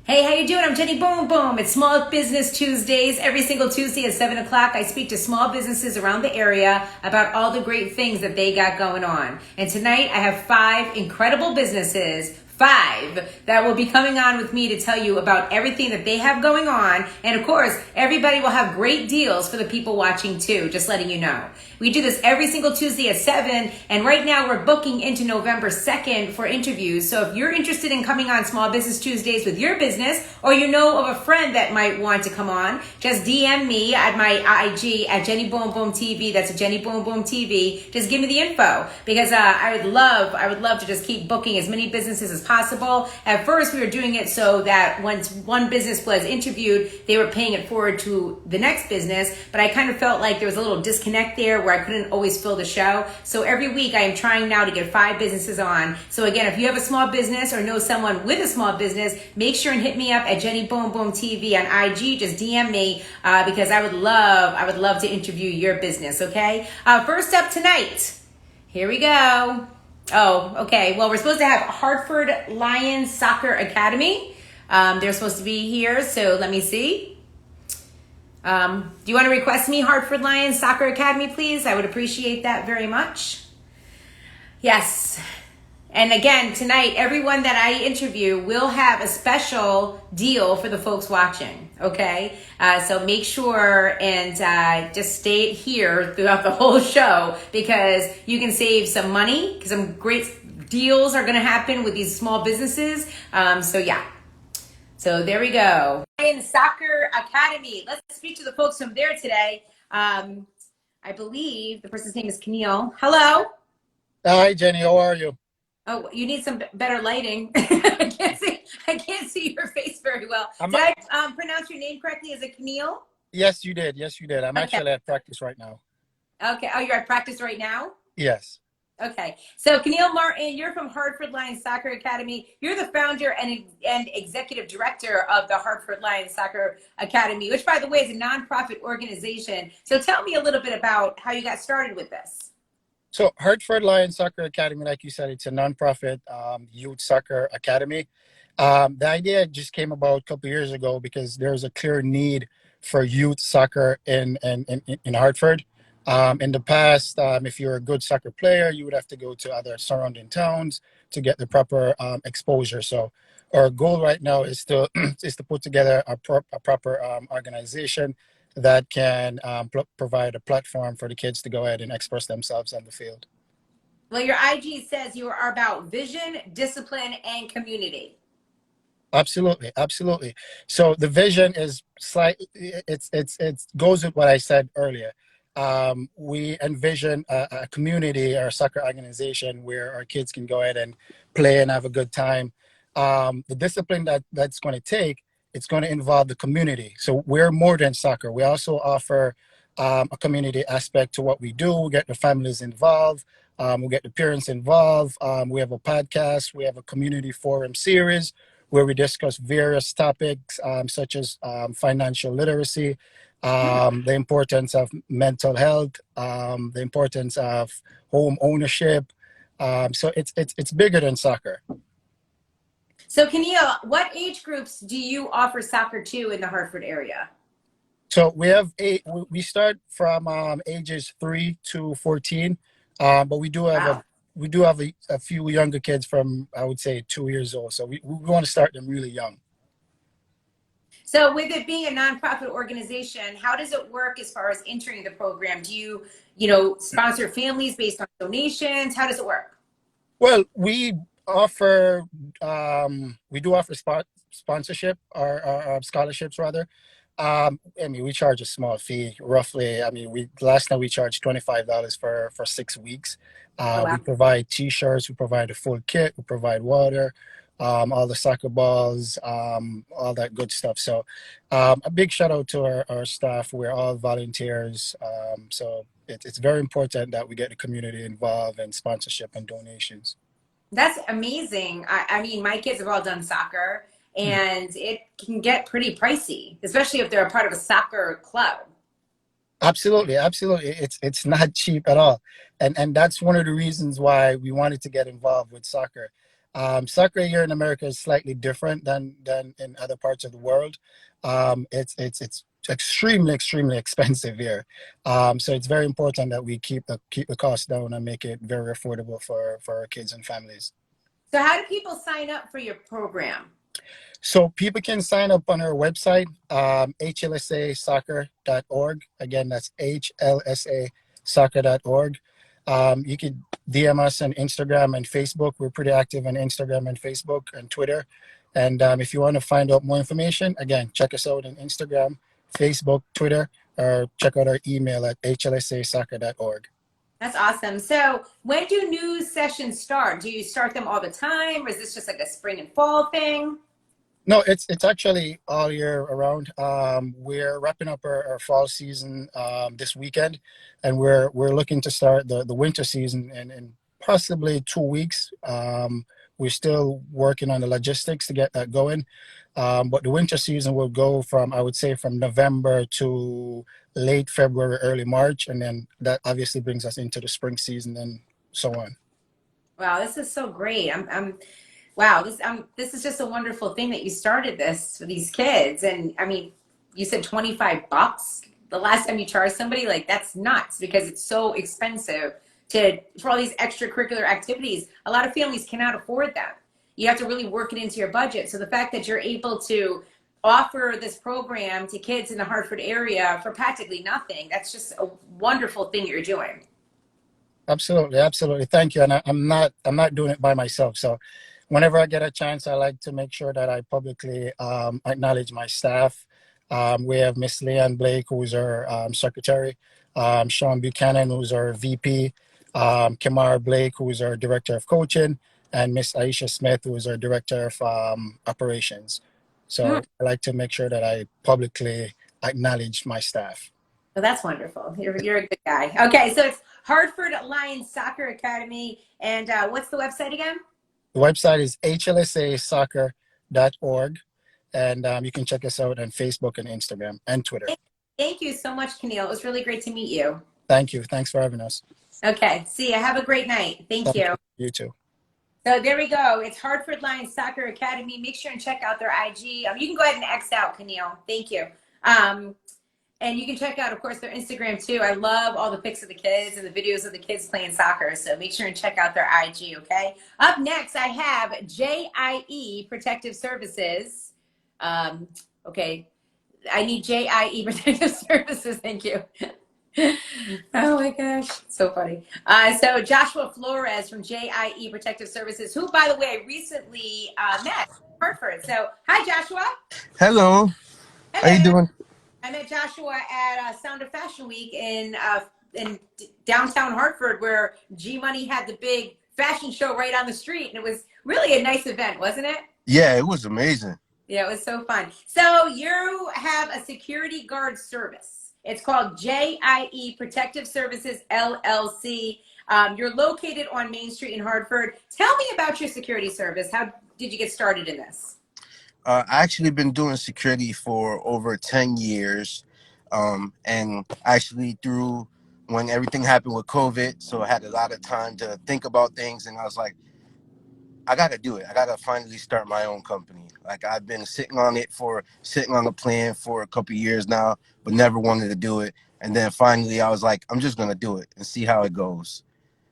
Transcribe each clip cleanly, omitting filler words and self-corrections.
Hey, how you doing? I'm Jenny Boom Boom. It's Small Business Tuesdays. Every single Tuesday at 7 o'clock, I speak to small businesses around the area about all the great things that they got going on. And tonight, I have 5 incredible businesses, 5 that will be coming on with me to tell you about everything that they have going on. And of course, everybody will have great deals for the people watching too, just letting you know. We do this every single Tuesday at 7, and right now we're booking into November 2nd for interviews. So if you're interested in coming on Small Business Tuesdays with your business, or you know of a friend that might want to come on, just DM me at my IG at Jenny Boom Boom TV. That's a Jenny Boom Boom TV. Just give me the info, because I would love to just keep booking as many businesses as possible. At first, we were doing it so that once one business was interviewed, they were paying it forward to the next business. But I kind of felt like there was a little disconnect there where I couldn't always fill the show. So every week I am trying now to get 5 businesses on. So again, if you have a small business or know someone with a small business, make sure and hit me up at Jenny Boom Boom TV on IG. Just DM me because I would love to interview your business. Okay. First up tonight, here we go. Oh, okay. Well, we're supposed to have Hartford Lions Soccer Academy. They're supposed to be here. So let me see. Do you want to request me Hartford Lions Soccer Academy, please? I would appreciate that very much. Yes. And again, tonight, everyone that I interview will have a special deal for the folks watching. Okay. So make sure and just stay here throughout the whole show, because you can save some money, because some great deals are going to happen with these small businesses. So yeah. So there we go. Lions Soccer Academy. Let's speak to the folks from there today. I believe the person's name is Keneal. Hello. Hi, Jenny. How are you? Oh, you need some better lighting. I can't see your face very well. I'm Did I pronounce your name correctly? Is it Keneal? Yes, you did. Yes, you did. I'm Okay. actually at practice right now. Okay. Oh, you're at practice right now? Yes. Okay. So Keneal Martin, you're from Hartford Lions Soccer Academy. You're the founder and executive director of the Hartford Lions Soccer Academy, which, by the way, is a nonprofit organization. So tell me a little bit about how you got started with this. So Hartford Lions Soccer Academy, like you said, it's a nonprofit youth soccer academy. The idea just came about a couple of years ago because there's a clear need for youth soccer in Hartford. In the past, if you're a good soccer player, you would have to go to other surrounding towns to get the proper exposure. So our goal right now is to put together a proper organization that can provide a platform for the kids to go ahead and express themselves on the field. Well, your IG says you are about vision, discipline, and community. Absolutely, absolutely. So the vision is it goes with what I said earlier. We envision a community or a soccer organization where our kids can go ahead and play and have a good time. The discipline that's going to take, it's going to involve the community. So we're more than soccer. We also offer a community aspect to what we do. We get the families involved. We get the parents involved. We have a podcast. We have a community forum series where we discuss various topics such as financial literacy, the importance of mental health, the importance of home ownership. So it's bigger than soccer. So Keneal, what age groups do you offer soccer to in the Hartford area? So we start from ages 3 to 14, but we do have a few younger kids from, I would say, 2 years old. So we want to start them really young. So with it being a nonprofit organization, how does it work as far as entering the program? Do you sponsor families based on donations? How does it work? Well, we do offer sponsorship or scholarships rather. I mean, we charge a small fee, roughly. I mean, last night we charged $25 for 6 weeks. Oh, wow. We provide T-shirts, we provide a full kit, we provide water, all the soccer balls, all that good stuff. So, a big shout out to our staff. We're all volunteers. So it's very important that we get the community involved in sponsorship and donations. That's amazing. I mean, my kids have all done soccer, and it can get pretty pricey, especially if they're a part of a soccer club. Absolutely, absolutely. It's not cheap at all, and that's one of the reasons why we wanted to get involved with soccer. Soccer here in America is slightly different than in other parts of the world. It's extremely expensive here. So it's very important that we keep the cost down and make it very affordable for our kids and families. So how do people sign up for your program? So people can sign up on our website, hlsasoccer.org. Again, that's hlsasoccer.org. You can DM us on Instagram and Facebook. We're pretty active on Instagram and Facebook and Twitter. And if you want to find out more information, again, check us out on Instagram, Facebook, Twitter, or check out our email at hlsasoccer.org. That's awesome. So when do new sessions start? Do you start them all the time, or is this just like a spring and fall thing? No, it's actually all year around. We're wrapping up our fall season this weekend, and we're looking to start the winter season in possibly 2 weeks. We're still working on the logistics to get that going, but the winter season will go from, I would say, from November to late February, early March, and then that obviously brings us into the spring season and so on. Wow, this is so great. Wow, this is just a wonderful thing that you started this for these kids. And I mean, you said $25 the last time you charged somebody, like that's nuts because it's so expensive for all these extracurricular activities. A lot of families cannot afford them. You have to really work it into your budget. So the fact that you're able to offer this program to kids in the Hartford area for practically nothing, that's just a wonderful thing you're doing. Absolutely, absolutely. Thank you. And I'm not doing it by myself. So whenever I get a chance, I like to make sure that I publicly acknowledge my staff. We have Miss Leanne Blake, who's our secretary, Sean Buchanan, who's our VP, Kamar Blake, who's our director of coaching, and Miss Aisha Smith, who is our director of operations. Hmm. So I like to make sure that I publicly acknowledge my staff. Well, that's wonderful. You're a good guy. Okay, so it's Hartford Lions Soccer Academy. And what's the website again? The website is hlsasoccer.org, and you can check us out on Facebook and Instagram and Twitter. Thank you so much, Camille. It was really great to meet you. Thank you. Thanks for having us. Okay, see you. Have a great night. Thank Thank you. you. You too. So there we go. It's Hartford Lions Soccer Academy. Make sure and check out their IG. You can go ahead and X out, Camille. Thank you. And you can check out, of course, their Instagram too. I love all the pics of the kids and the videos of the kids playing soccer. So make sure and check out their IG, okay? Up next, I have JIE Protective Services. Okay, I need JIE Protective Services. Thank you. Oh my gosh, so funny. So Joshua Flores from JIE Protective Services, who, by the way, I recently met in Hartford. So hi, Joshua. Hello. How you Hello. doing? I met Joshua at Sound of Fashion Week in downtown Hartford, where G Money had the big fashion show right on the street, and it was really a nice event, wasn't it? Yeah, it was amazing. Yeah, it was so fun. So you have a security guard service. It's called JIE Protective Services LLC. You're located on Main Street in Hartford. Tell me about your security service. How did you get started in this? I actually been doing security for over 10 years. And actually through when everything happened with COVID, so I had a lot of time to think about things and I was like, I gotta do it. I gotta finally start my own company. Like I've been sitting on the plan for a couple of years now, but never wanted to do it. And then finally I was like, I'm just gonna do it and see how it goes.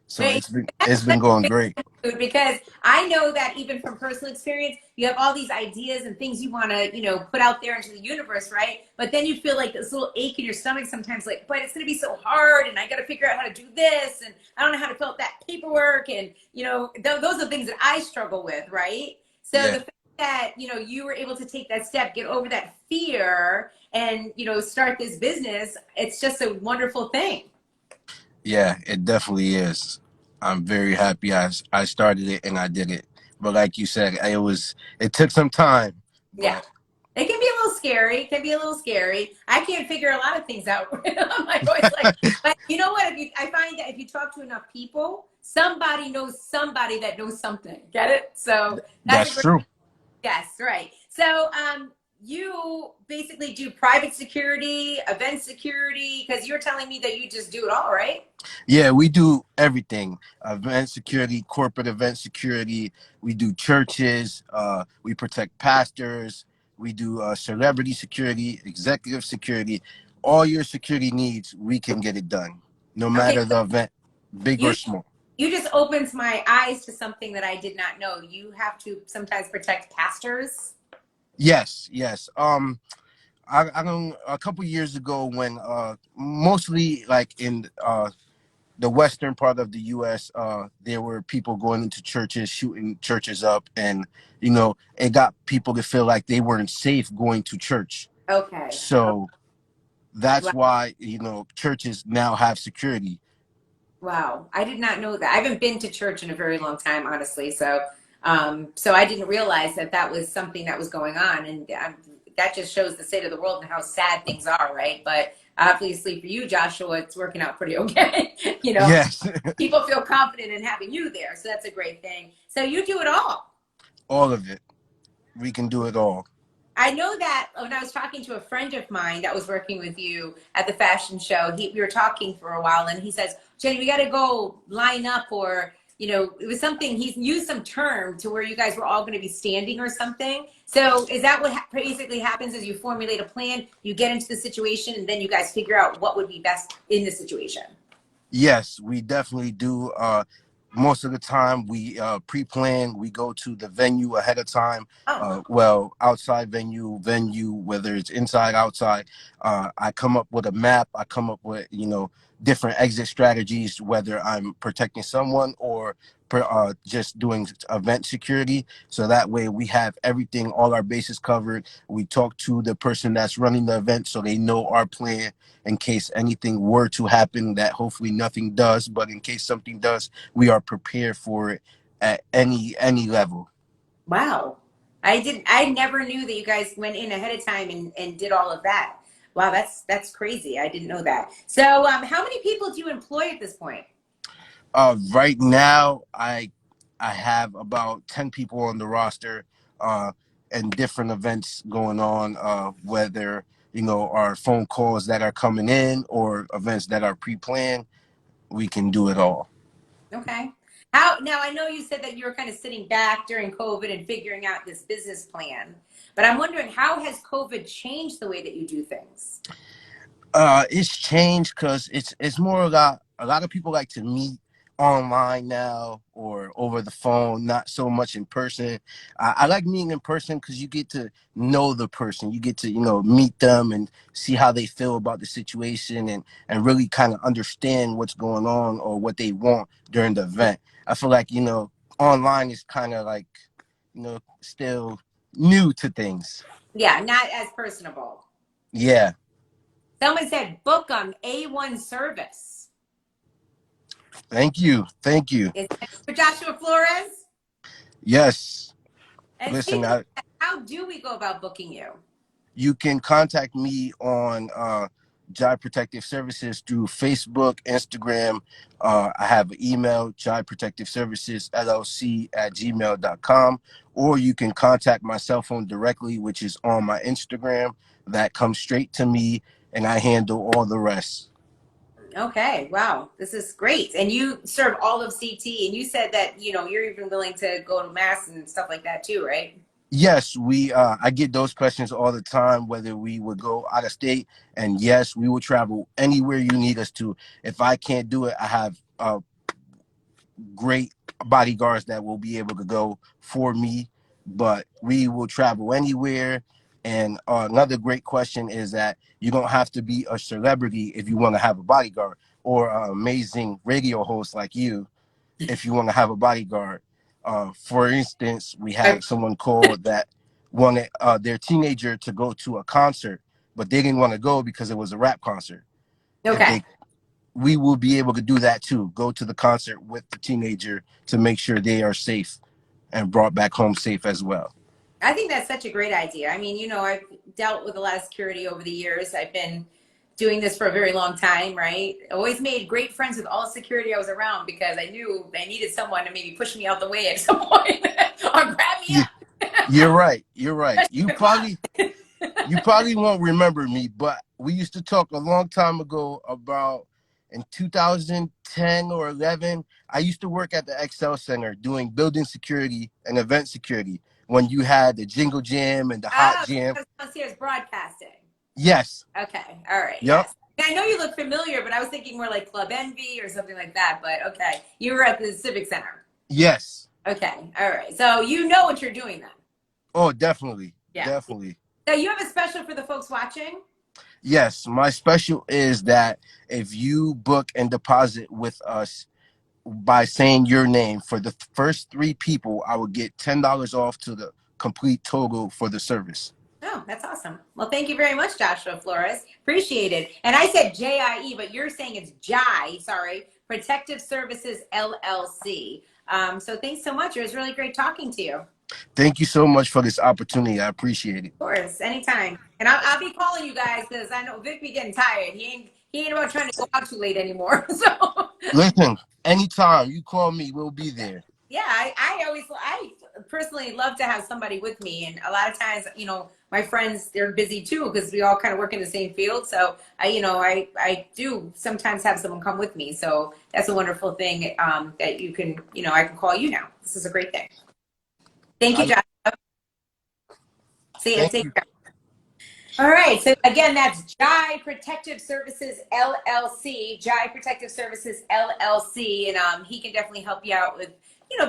So Wait, it's been going great. because I know that even from personal experience, you have all these ideas and things you want to, put out there into the universe, right? But then you feel like this little ache in your stomach sometimes, like, but it's going to be so hard, and I got to figure out how to do this, and I don't know how to fill out that paperwork, and those are things that I struggle with, right? So Yeah. the fact that you were able to take that step, get over that fear, and start this business, it's just a wonderful thing. Yeah, it definitely is. I'm very happy I started it and I did it. But like you said, it took some time, Yeah. but It can be a little scary. It can be a little scary. I can't figure a lot of things out. I'm like always like, but you know what? I find that if you talk to enough people, somebody knows somebody that knows something. Get it? So that's that's a great, true. yes, right. So you basically do private security, event security, because you're telling me that you just do it all, right? Yeah, we do everything: event security, corporate event security. We do churches. We protect pastors. We do celebrity security, executive security. All your security needs, we can get it done, no Okay, matter the event, big or you small. you just opened my eyes to something that I did not know. You have to sometimes protect pastors. Yes, yes. I don't. A couple years ago, when mostly like in the western part of the U.S., there were people going into churches, shooting churches up, and it got people to feel like they weren't safe going to church. Okay. So that's Wow. why churches now have security. Wow. I did not know that. I haven't been to church in a very long time, honestly. So I didn't realize that that was something that was going on, and that just shows the state of the world and how sad things are, right? But obviously, for you, Joshua, it's working out pretty okay. Yes, People feel confident in having you there, so that's a great thing. So you do it all. all of it. We can do it all. I know that when I was talking to a friend of mine that was working with you at the fashion show, we were talking for a while, and he says, "Jenny, we got to go line up," or it was something he's used some term to where you guys were all going to be standing or something. So is that what basically happens? Is you formulate a plan, you get into the situation, and then you guys figure out what would be best in the situation? Yes, we definitely do. Most of the time, we pre-plan. We go to the venue ahead of time. Oh, Well, outside venue, whether it's inside, outside. I come up with a map. I come up with different exit strategies, whether I'm protecting someone or just doing event security. So that way, we have everything, all our bases covered. We talk to the person that's running the event, so they know our plan in case anything were to happen, that hopefully nothing does, but in case something does, we are prepared for it at any level. wow. I never knew that you guys went in ahead of time and did all of that. Wow, that's crazy. I didn't know that. So, how many people do you employ at this point? Right now, I have about 10 people on the roster, uh, and different events going on, whether our phone calls that are coming in or events that are pre-planned. We can do it all. Okay. How now I know you said that you were kind of sitting back during COVID and figuring out this business plan, but I'm wondering how has COVID changed the way that you do things? It's changed because it's more about a lot of people like to meet online now or over the phone, not so much in person. I like meeting in person because you get to know the person, you get to meet them and see how they feel about the situation, and really kind of understand what's going on or what they want during the event. I feel like online is kind of like still new to things. Yeah, not as personable. Yeah, Someone said book them A1 service. thank you. Is that for Joshua Flores? Yes. And Listen, speaking of that, how do we go about booking you? you can contact me on Jive Protective Services through Facebook, Instagram. I have an email, Jive Protective Services LLC at gmail.com, or you can contact my cell phone directly, which is on my Instagram. That comes straight to me, and I handle all the rest. Okay, wow, this is great. And you serve all of CT, and you said that you're even willing to go to mass and stuff like that too, right? Yes, we. I get those questions all the time, whether we would go out of state, and yes, we will travel anywhere you need us to. If I can't do it, I have great bodyguards that will be able to go for me, but we will travel anywhere. And another great question is that you don't have to be a celebrity if you want to have a bodyguard, or an amazing radio host like you if you want to have a bodyguard. For instance, we I- had someone call that wanted their teenager to go to a concert, but they didn't want to go because it was a rap concert. If Okay. they We will be able to do that too. Go to the concert with the teenager to make sure they are safe and brought back home safe as well. I think that's such a great idea. I mean, I've dealt with a lot of security over the years. I've been doing this for a very long time, right? I always made great friends with all security I was around because I knew I needed someone to maybe push me out the way at some point or grab me You, up. you're right. You're right. You The club. probably You probably won't remember me, but we used to talk a long time ago about in 2010 or 11. I used to work at the Excel Center doing building security and event security when you had the Jingle Jam and the Hot Oh, Jam. concierge broadcasting. Yes. Okay. All right. Yep. Yes. I know you look familiar, but I was thinking more like Club Envy or something like that. But okay, you were at the Civic Center. Yes. Okay. All right. So you know what you're doing then. Oh, definitely. Yeah. Definitely. So you have a special for the folks watching? Yes. My special is that if you book and deposit with us by saying your name for the first 3 people, I will get $10 off to the complete total for the service. Oh, that's awesome. Well, thank you very much, Joshua Flores. Appreciate it. And I said JIE, but you're saying it's JI, sorry, Protective Services LLC. So thanks so much. It was really great talking to you. Of Thank you so much for this opportunity. I appreciate it. course, anytime. And I'll be calling you guys because I know Vic be getting tired. He ain't about trying to go out too late anymore. So Listen, anytime you call me, we'll be there. yeah, I personally love to have somebody with me, and a lot of times, my friends, they're busy too because we all kind of work in the same field. So I do sometimes have someone come with me. So that's a wonderful thing that you can, I can call you now. This is a great thing. Thank you, Josh. See you. Take care. All right. So again, that's Jai Protective Services LLC. Jai Protective Services LLC, and he can definitely help you out with,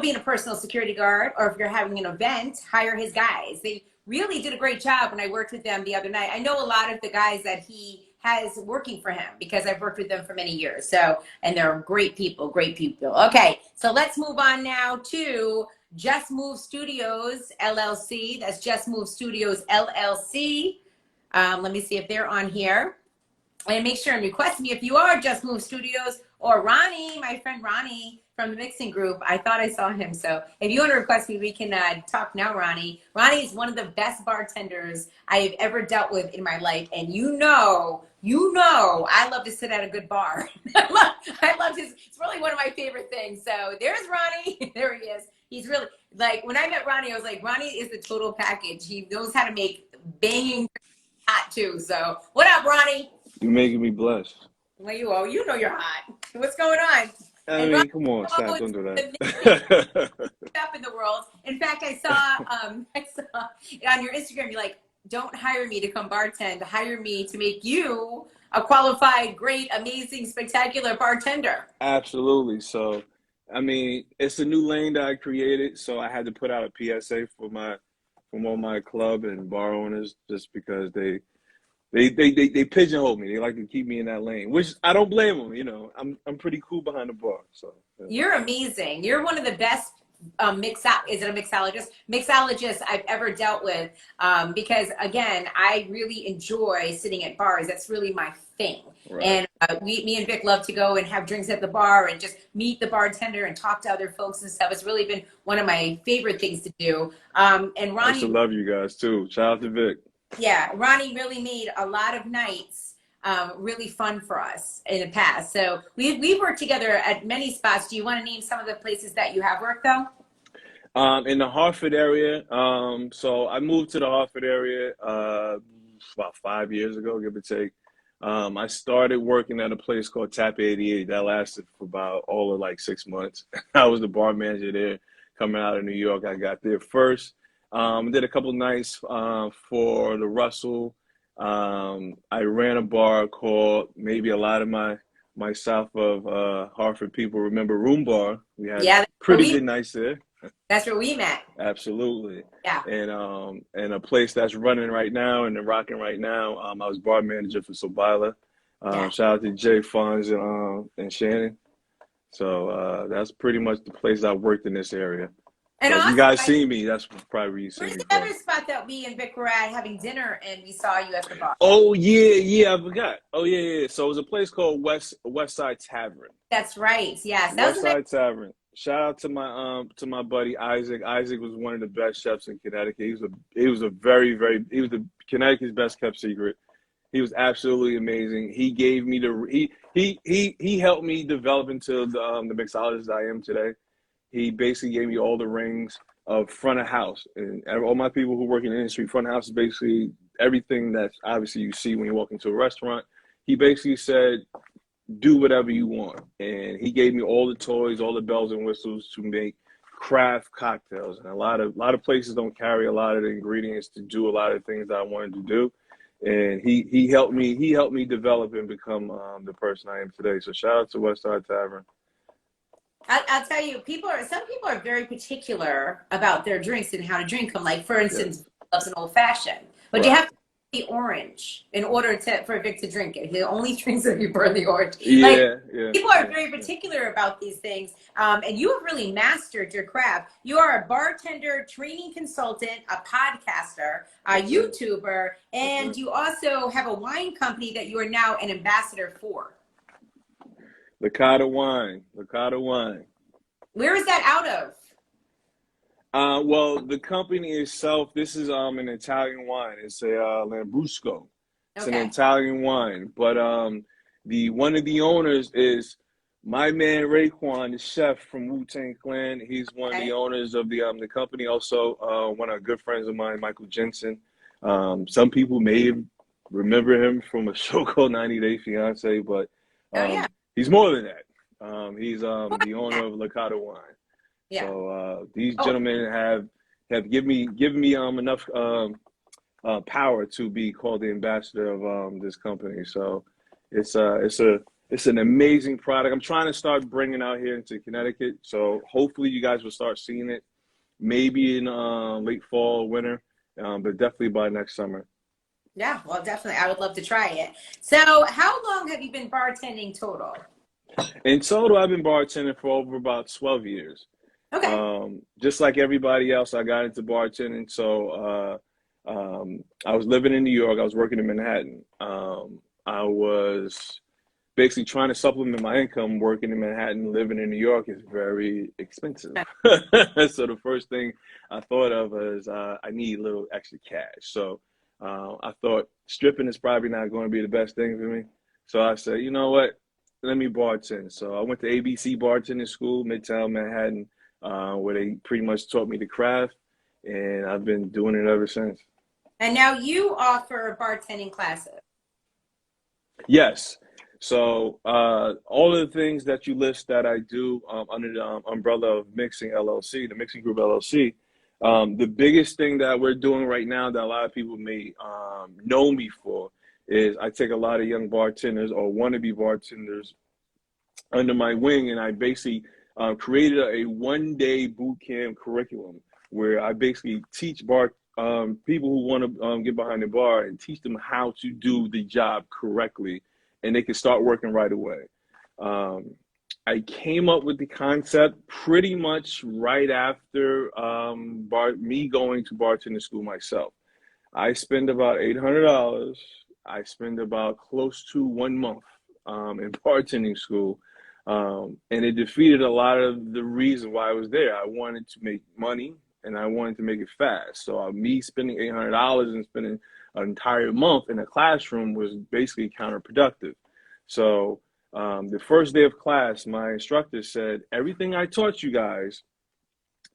being a personal security guard, or if you're having an event, hire his guys. They really did a great job when I worked with them the other night. I know a lot of the guys that he has working for him because I've worked with them for many years. So, and they're great people, great people. Okay. So let's move on now to Just Move Studios LLC. That's Just Move Studios LLC. Let me see if they're on here. And make sure and request me if you are Just Move Studios, or Ronnie, my friend Ronnie from the mixing group. I thought I saw him. So if you want to request me, we can talk now, Ronnie. Ronnie is one of the best bartenders I have ever dealt with in my life. And I love to sit at a good bar. I love his, it's really one of my favorite things. So there's Ronnie. There he is. He's really, like, when I met Ronnie, I was like, Ronnie is the total package. He knows how to make banging hot too. So what up, Ronnie? You're making me blush. Well, you know you're hot. What's going on? I And mean, Ronnie, come on, stop, don't do the that. stuff in the world. In fact, I saw on your Instagram, you're like, don't hire me to come bartend. Hire me to make you a qualified, great, amazing, spectacular bartender. Absolutely. So, I mean, it's a new lane that I created, so I had to put out a PSA from all my club and bar owners just because they pigeonhole me. They like to keep me in that lane, which I don't blame them. I'm pretty cool behind the bar. So yeah. You're amazing. You're one of the best mixologists I've ever dealt with, because again, I really enjoy sitting at bars. That's really my thing. Right. And me and Vic love to go and have drinks at the bar and just meet the bartender and talk to other folks and stuff. It's really been one of my favorite things to do. And I used Ronnie, to love you guys too. Shout out to Vic. yeah, Ronnie really made a lot of nights really fun for us in the past. So we've worked together at many spots. Do you want to name some of the places that you have worked though? In the Hartford area. So I moved to the Hartford area about 5 years ago, give or take. I started working at a place called Tap 88. That lasted for about all of like 6 months. I was the bar manager there coming out of New York. I got there first. Did a couple nights for the Russell. I ran a bar called, maybe a lot of my south of Hartford people remember, Room Bar. We had pretty good nights there. That's where we met. Absolutely. Yeah. And a place that's running right now and rocking right now. I was bar manager for Sobila. Shout out to Jay Fonz and Shannon. So that's pretty much the place I worked in this area. And so also, if you guys see me, that's probably where you see me. Where's the other spot that we and Vic were at having dinner and we saw you at the bar? Oh yeah, I forgot. Oh yeah. So it was a place called West Side Tavern. That's right. Yes. West Side Tavern. Shout out to my buddy Isaac. Isaac was one of the best chefs in Connecticut. He was the Connecticut's best kept secret. He was absolutely amazing. He gave me he helped me develop into the mixologist I am today. He basically gave me all the rings of front of house, and all my people who work in the industry. Front of house is basically everything that obviously you see when you walk into a restaurant. He basically said, do whatever you want. And he gave me all the toys, all the bells and whistles to make craft cocktails. And a lot of places don't carry a lot of the ingredients to do a lot of things that I wanted to do. And he helped me develop and become the person I am today. So shout out to Westside Tavern. I'll tell you, some people are very particular about their drinks and how to drink them. Like, for instance, Vic loves an old fashioned, but you Right. have to be orange in order for Vic to drink it. He only drinks if you burn the orange. Like, Yeah. people are very particular about these things, and you have really mastered your craft. You are a bartender, training consultant, a podcaster, a YouTuber, and you also have a wine company that you are now an ambassador for. Licata Wine. Where is that out of? Well, the company itself, this is an Italian wine. It's a Lambrusco. It's an Italian wine, but one of the owners is my man Raekwon, the chef from Wu-Tang Clan. He's one of the owners of the company. Also, one of good friends of mine, Michael Jensen. Some people may remember him from a show called 90 Day Fiance, but he's more than that. He's the owner of Licata Wine. Yeah. So these gentlemen have given me enough power to be called the ambassador of this company. So it's an amazing product. I'm trying to start bringing out here into Connecticut. So hopefully you guys will start seeing it, maybe in late fall, winter, but definitely by next summer. Yeah, well, definitely. I would love to try it. So how long have you been bartending total? In total, I've been bartending for over about 12 years. Okay. Just like everybody else, I got into bartending. So I was living in New York. I was working in Manhattan. I was basically trying to supplement my income. Working in Manhattan, living in New York is very expensive. So the first thing I thought of was I need a little extra cash. So I thought stripping is probably not going to be the best thing for me. So I said, you know what? Let me bartend. So I went to ABC bartending school, Midtown Manhattan, where they pretty much taught me the craft, and I've been doing it ever since. And now you offer bartending classes. Yes. So all of the things that you list that I do under the umbrella of Mixing LLC, the Mixing Group LLC, the biggest thing that we're doing right now that a lot of people may know me for is I take a lot of young bartenders or wannabe bartenders under my wing, and I basically created a one-day boot camp curriculum where I basically teach people who want to get behind the bar and teach them how to do the job correctly, and they can start working right away. I came up with the concept pretty much right after me going to bartending school myself. I spend about $800. I spend about close to 1 month in bartending school. And it defeated a lot of the reason why I was there. I wanted to make money and I wanted to make it fast. So me spending $800 and spending an entire month in a classroom was basically counterproductive. So the first day of class, my instructor said, everything I taught you guys,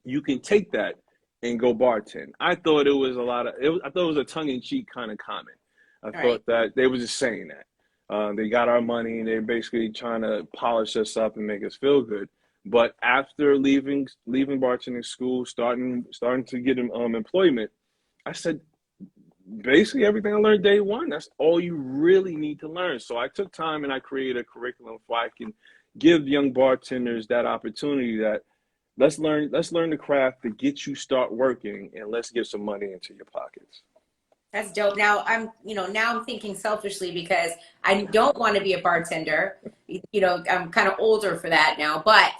you can take that and go bartend. I thought it was I thought it was a tongue-in-cheek kind of comment. I thought that they were just saying that. They got our money and they're basically trying to polish us up and make us feel good. But after leaving bartending school, starting to get employment, I said, basically everything I learned day one, that's all you really need to learn. So I took time and I created a curriculum so I can give young bartenders that opportunity that let's learn the craft to get you start working, and let's get some money into your pockets. That's dope. Now I'm thinking selfishly because I don't want to be a bartender. I'm kind of older for that now, but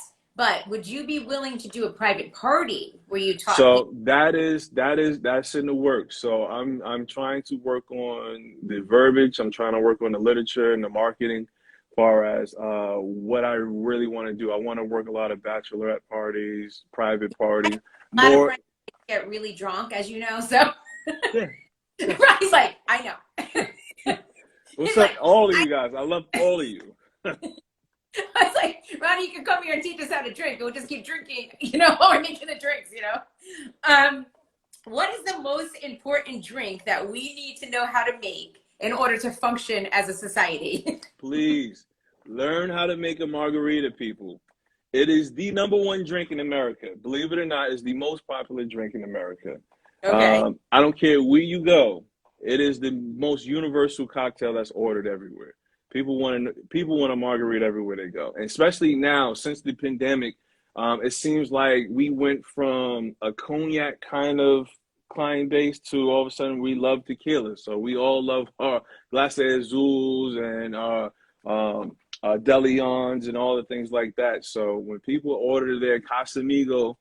would you be willing to do a private party where you talk? So that's in the works. So I'm trying to work on the verbiage. I'm trying to work on the literature and the marketing as far as what I really want to do. I want to work a lot of bachelorette parties, private parties. A lot of friends get really drunk, as you know, so yeah. He's like, I know. What's up, all of you guys? I love all of you. I was like, Ronnie, you can come here and teach us how to drink. We'll just keep drinking, while we're making the drinks, What is the most important drink that we need to know how to make in order to function as a society? Please learn how to make a margarita, people. It is the number one drink in America. Believe it or not, it's the most popular drink in America. Okay. I don't care where you go. It is the most universal cocktail that's ordered everywhere. People want a margarita everywhere they go, and especially now since the pandemic. It seems like we went from a cognac kind of client base to all of a sudden we love tequila. So we all love our Glace Azules and our De Leons and all the things like that. So when people order their Casamigo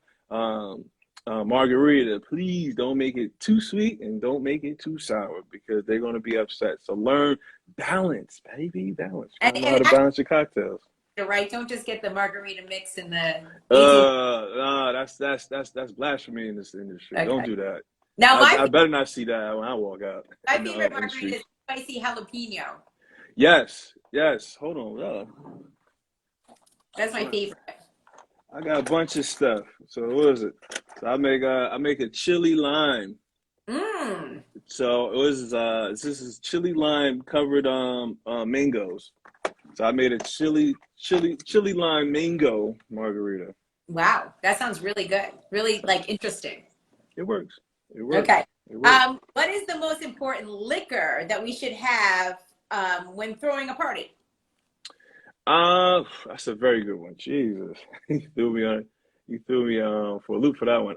margarita, please don't make it too sweet and don't make it too sour because they're going to be upset. So learn balance, baby, balance. You gotta know how to balance your cocktails. Right, don't just get the margarita mix in the easy. Nah, that's blasphemy in this industry. Okay. Don't do that. Now I better not see that when I walk out. my favorite margarita is spicy jalapeno. Yes. Hold on. That's my favorite. I got a bunch of stuff. So what is it? So I make a chili lime. So it was this is chili lime covered mangoes. So I made a chili lime mango margarita. Wow, that sounds really good. Really interesting. It works. Okay. It works. What is the most important liquor that we should have when throwing a party? That's a very good one. Jesus, you threw me for a loop for that one.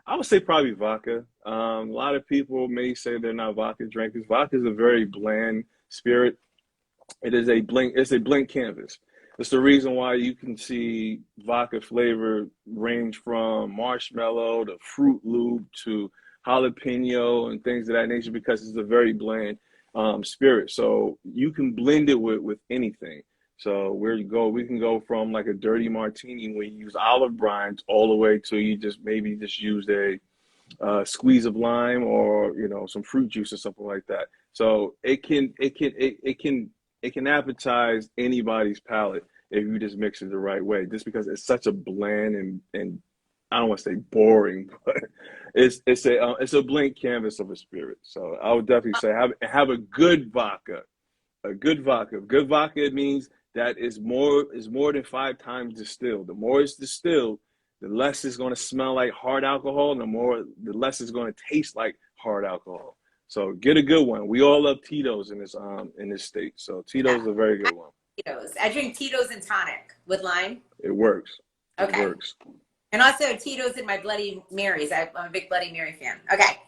I would say probably vodka. A lot of people may say they're not vodka drinkers. Vodka is a very bland spirit. It's a blank canvas. It's the reason why you can see vodka flavor range from marshmallow to Fruit Loop to jalapeno and things of that nature because it's a very bland spirit. So you can blend it with anything. So we can go from like a dirty martini where you use olive brines all the way to you just use a squeeze of lime or some fruit juice or something like that. So it can appetize anybody's palate if you just mix it the right way. Just because it's such a bland and I don't want to say boring, but it's a blank canvas of a spirit. So I would definitely say have a good vodka. A good vodka. Good vodka means that is more than 5 times distilled. The more it's distilled, the less it's going to smell like hard alcohol, and the less it's going to taste like hard alcohol. So get a good one. We all love Tito's in this state. So Tito's is a very good one. Tito's. I drink Tito's and tonic with lime. It works. Okay. It works. And also Tito's in my Bloody Marys. I'm a big Bloody Mary fan. Okay.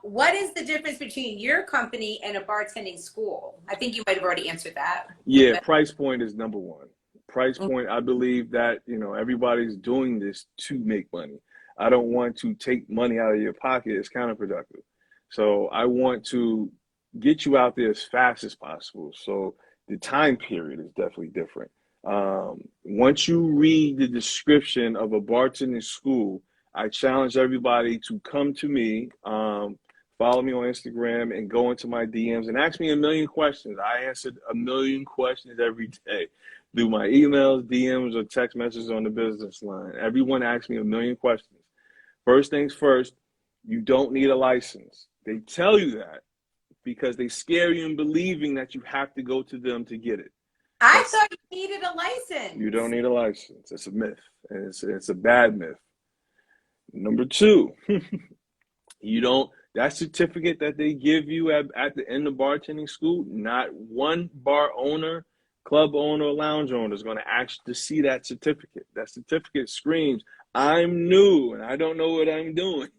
What is the difference between your company and a bartending school? I think you might have already answered that. Yeah, price point is number one. Price point, I believe that, everybody's doing this to make money. I don't want to take money out of your pocket. It's counterproductive. So I want to get you out there as fast as possible. So the time period is definitely different. Once you read the description of a bartending school, I challenge everybody to come to me, follow me on Instagram, and go into my DMs and ask me a million questions. I answered a million questions every day through my emails, DMs, or text messages on the business line. Everyone asks me a million questions. First things first, you don't need a license. They tell you that because they scare you in believing that you have to go to them to get it. I thought you needed a license. You don't need a license. It's a myth, and it's a bad myth. Number 2, that certificate that they give you at the end of bartending school, not one bar owner, club owner, lounge owner is going to ask to see that certificate. That certificate screams, I'm new and I don't know what I'm doing.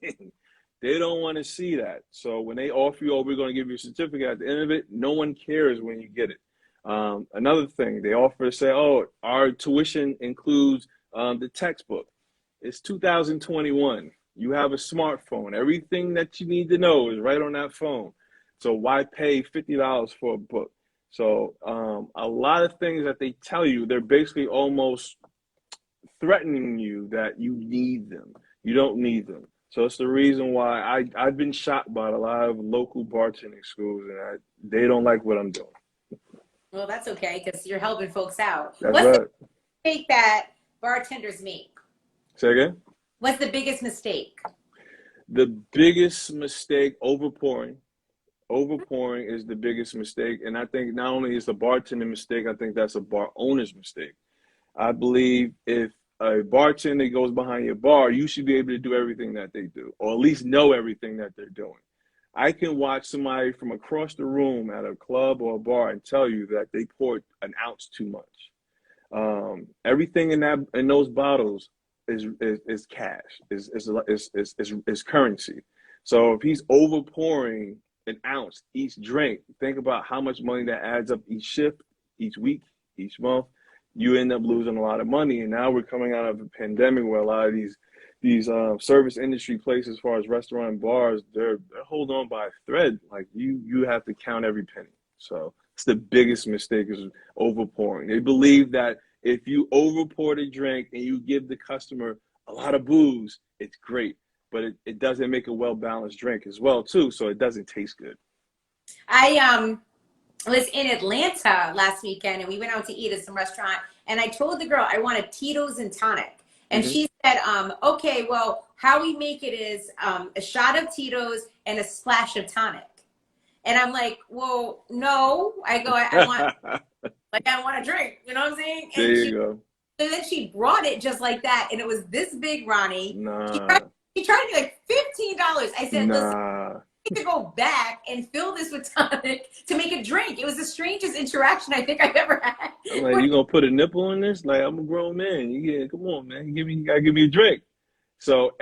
They don't want to see that. So when they offer you, we're going to give you a certificate at the end of it, no one cares when you get it. Another thing, they offer to say, our tuition includes the textbook. It's 2021. You have a smartphone. Everything that you need to know is right on that phone. So why pay $50 for a book? So a lot of things that they tell you, they're basically almost threatening you that you need them. You don't need them. So it's the reason why I've been shocked by a lot of local bartending schools, and they don't like what I'm doing. Well, that's okay because you're helping folks out. That's What's right. the mistake that bartenders make? Say again? What's the biggest mistake? The biggest mistake, overpouring is the biggest mistake. And I think not only is the bartender mistake, I think that's a bar owner's mistake. I believe if a bartender goes behind your bar, you should be able to do everything that they do, or at least know everything that they're doing. I can watch somebody from across the room at a club or a bar and tell you that they poured an ounce too much. Everything in those bottles is cash, is currency. So if he's overpouring an ounce each drink, think about how much money that adds up each shift, each week, each month. You end up losing a lot of money. And now we're coming out of a pandemic where a lot of these service industry places, as far as restaurant and bars, they're holding on by a thread. Like you have to count every penny. So it's the biggest mistake is overpouring. They believe that if you overpour the drink and you give the customer a lot of booze, it's great. But it doesn't make a well-balanced drink as well, too, so it doesn't taste good. I was in Atlanta last weekend, and we went out to eat at some restaurant, and I told the girl I want a Tito's and tonic. And she said, okay, well, how we make it is a shot of Tito's and a splash of tonic. And I'm like, well, no. I go, I want, I want a drink. You know what I'm saying? And there you go. So then she brought it just like that, and it was this big, Ronnie. Nah. She charged me like $15. I said, listen, nah. I need to go back and fill this with tonic to make a drink. It was the strangest interaction I think I've ever had. I'm like, you gonna put a nipple in this? Like, I'm a grown man. Come on, man. You gotta give me a drink. So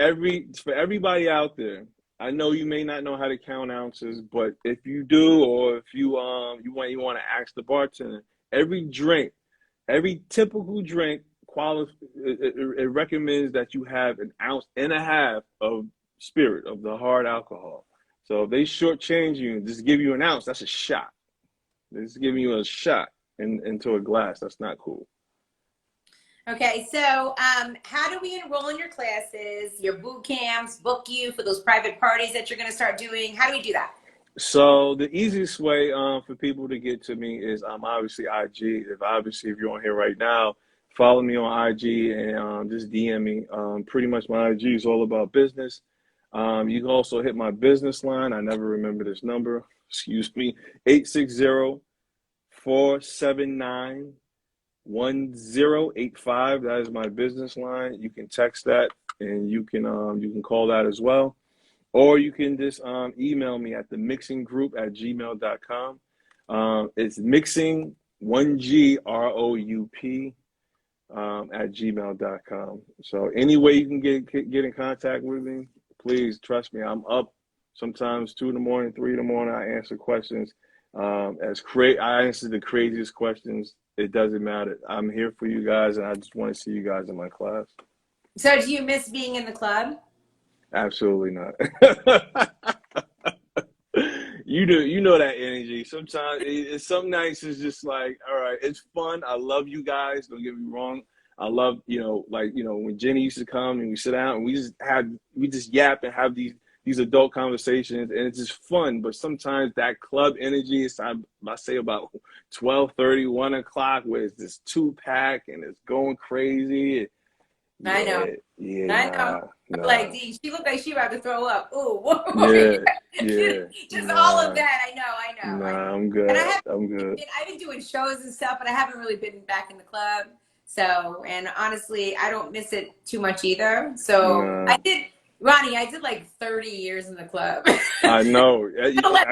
for everybody out there, I know you may not know how to count ounces, but if you do, or if you want to ask the bartender, every typical drink it recommends that you have an ounce and a half of spirit, of the hard alcohol. So if they shortchange you and just give you an ounce, that's a shot. They're just giving you a shot into a glass. That's not cool. Okay, so how do we enroll in your classes, your boot camps, book you for those private parties that you're going to start doing? How do we do that? So the easiest way for people to get to me is obviously IG. If you're on here right now, follow me on IG and just DM me. Pretty much my IG is all about business. You can also hit my business line. I never remember this number. Excuse me. 860-479-1085. That is my business line. You can text that and you can call that as well. Or you can just email me at themixinggroup@gmail.com. It's mixing, 1GROUP at gmail.com. So any way you can get in contact with me, please trust me. I'm up sometimes 2 in the morning, 3 in the morning. I answer questions. I answer the craziest questions. It doesn't matter. I'm here for you guys, and I just want to see you guys in my class. So do you miss being in the club? Absolutely not. You know that energy. Sometimes some nights it's just like, all right, it's fun. I love you guys. Don't get me wrong. I love, when Jenny used to come and we sit down and we just yap and have these adult conversations, and it's just fun. But sometimes that club energy is, I say about 12:30, 1 o'clock, where it's this 2-pack and it's going crazy. Yeah, I know. Nah. Like, she looked like she about to throw up. Ooh. Yeah. Just all of that. I know. Nah, I'm good. I'm good. I've been doing shows and stuff, but I haven't really been back in the club. So, and honestly, I don't miss it too much either. So Ronnie, I did like 30 years in the club. I know.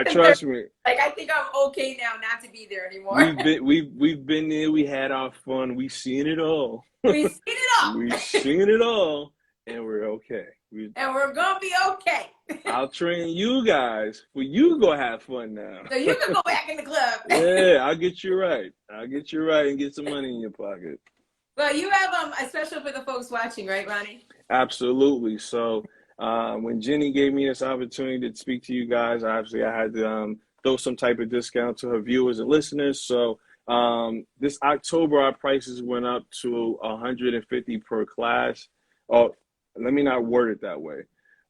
Trust me. Like, I think I'm okay now not to be there anymore. We've been there. We had our fun. We've seen it all. We've seen it all, and we're okay. And we're gonna be okay. I'll train you guys for you to go have fun now. So you can go back in the club. Yeah, I'll get you right. and get some money in your pocket. Well, you have a special for the folks watching, right, Ronnie? Absolutely. So when Jenny gave me this opportunity to speak to you guys, obviously I had to throw some type of discount to her viewers and listeners. So this October, our prices went up to $150 per class. Oh, let me not word it that way.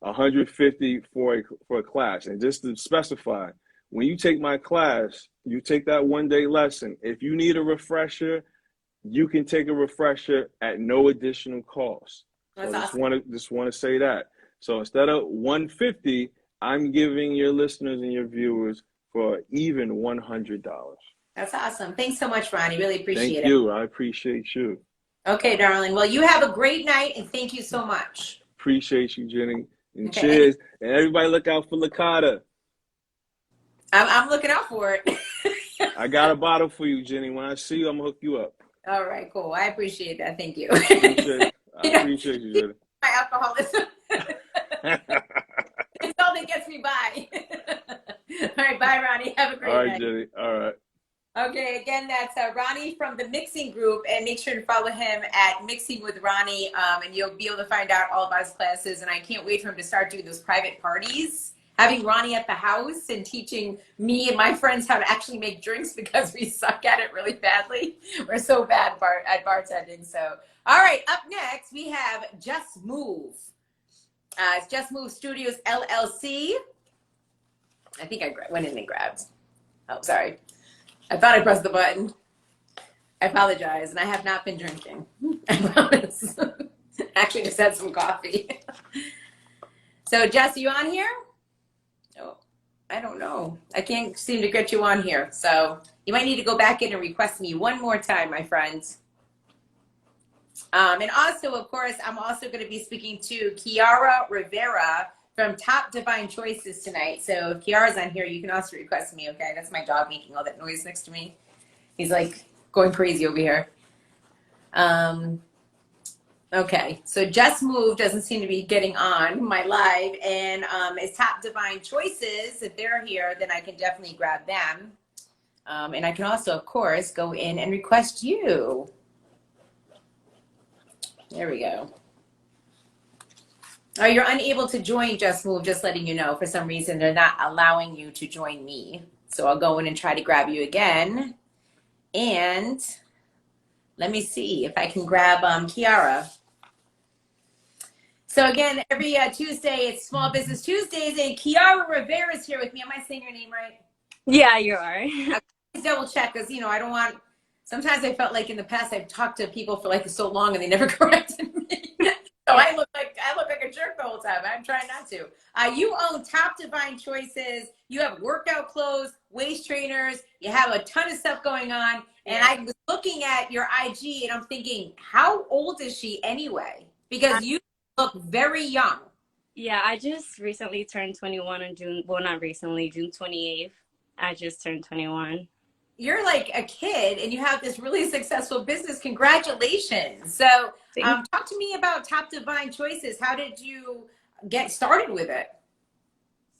$150 for a class. And just to specify, when you take my class, you take that 1-day lesson. If you need a refresher, you can take a refresher at no additional cost. So That's awesome. just want to say that. So instead of 150, I'm giving your listeners and your viewers for even $100. That's awesome. Thanks so much, Ronnie. Really Thank appreciate it. you. I appreciate you. Okay, darling. Well, you have a great night, and thank you so much. Appreciate you, Jenny. And Okay, cheers. And everybody look out for Licata. I'm looking out for it. I got a bottle for you, Jenny. When I see you, I'm going to hook you up. All right, cool. I appreciate that. Thank you. I appreciate you, Jenny. My alcoholism. It's all that gets me by. All right, bye, Ronnie. Have a great night. All right, Jenny. All right. Okay, again, that's Ronnie from the Mixing Group, and make sure to follow him at Mixing with Ronnie, and you'll be able to find out all about his classes. And I can't wait for him to start doing those private parties, having Ronnie at the house and teaching me and my friends how to actually make drinks because we suck at it really badly. We're so bad at bartending. So, all right, up next we have Just Move. It's Just Move Studios LLC. I think I went in and grabbed. Oh, sorry. I thought I pressed the button. I apologize, and I have not been drinking. I promise. Actually, just had some coffee. So, Jess, you on here? Oh, I don't know. I can't seem to get you on here. So, you might need to go back in and request me one more time, my friends. And also, of course, I'm also going to be speaking to Kiara Rivera from Top Divine Choices tonight. So if Kiara's on here, you can also request me, okay? That's my dog making all that noise next to me. He's like going crazy over here. Okay, so Just Move doesn't seem to be getting on my live, and it's Top Divine Choices. If they're here, then I can definitely grab them. And I can also, of course, go in and request you. There we go. Oh, you're unable to join Just Move, just letting you know. For some reason, they're not allowing you to join me. So I'll go in and try to grab you again. And let me see if I can grab Kiara. So again, every Tuesday, it's Small Business Tuesdays, and Kiara Rivera is here with me. Am I saying your name right? Yeah, you are. I double check because, you know, I don't want, sometimes I felt like in the past I've talked to people for like so long and they never corrected me. So I look like a jerk the whole time. I'm trying not to. You own Top Divine Choices. You have workout clothes, waist trainers. You have a ton of stuff going on. And I was looking at your IG and I'm thinking, how old is she anyway? Because you look very young. Yeah, I just recently turned 21 in June. Well, not recently, June 28th. I just turned 21. You're like a kid and you have this really successful business. Congratulations. So talk to me about Top Divine Choices. How did you get started with it?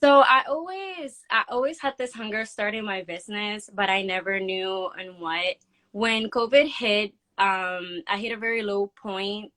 So I always had this hunger starting my business, but I never knew on what. When COVID hit, I hit a very low point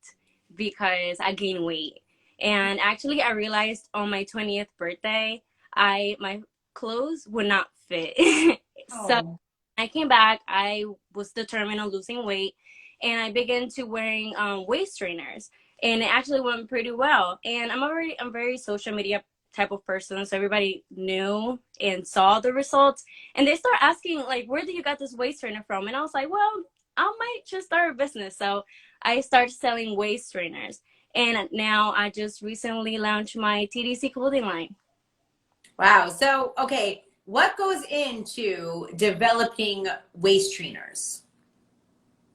because I gained weight. And actually I realized on my 20th birthday, my clothes would not fit. So I came back, I was determined on losing weight, and I began to wearing waist trainers, and it actually went pretty well. And I'm very social media type of person, so everybody knew and saw the results, and they start asking like, where do you got this waist trainer from? And I was like, well, I might just start a business. So I started selling waist trainers, and now I just recently launched my TDC clothing line. Wow. So, okay. What goes into developing waist trainers?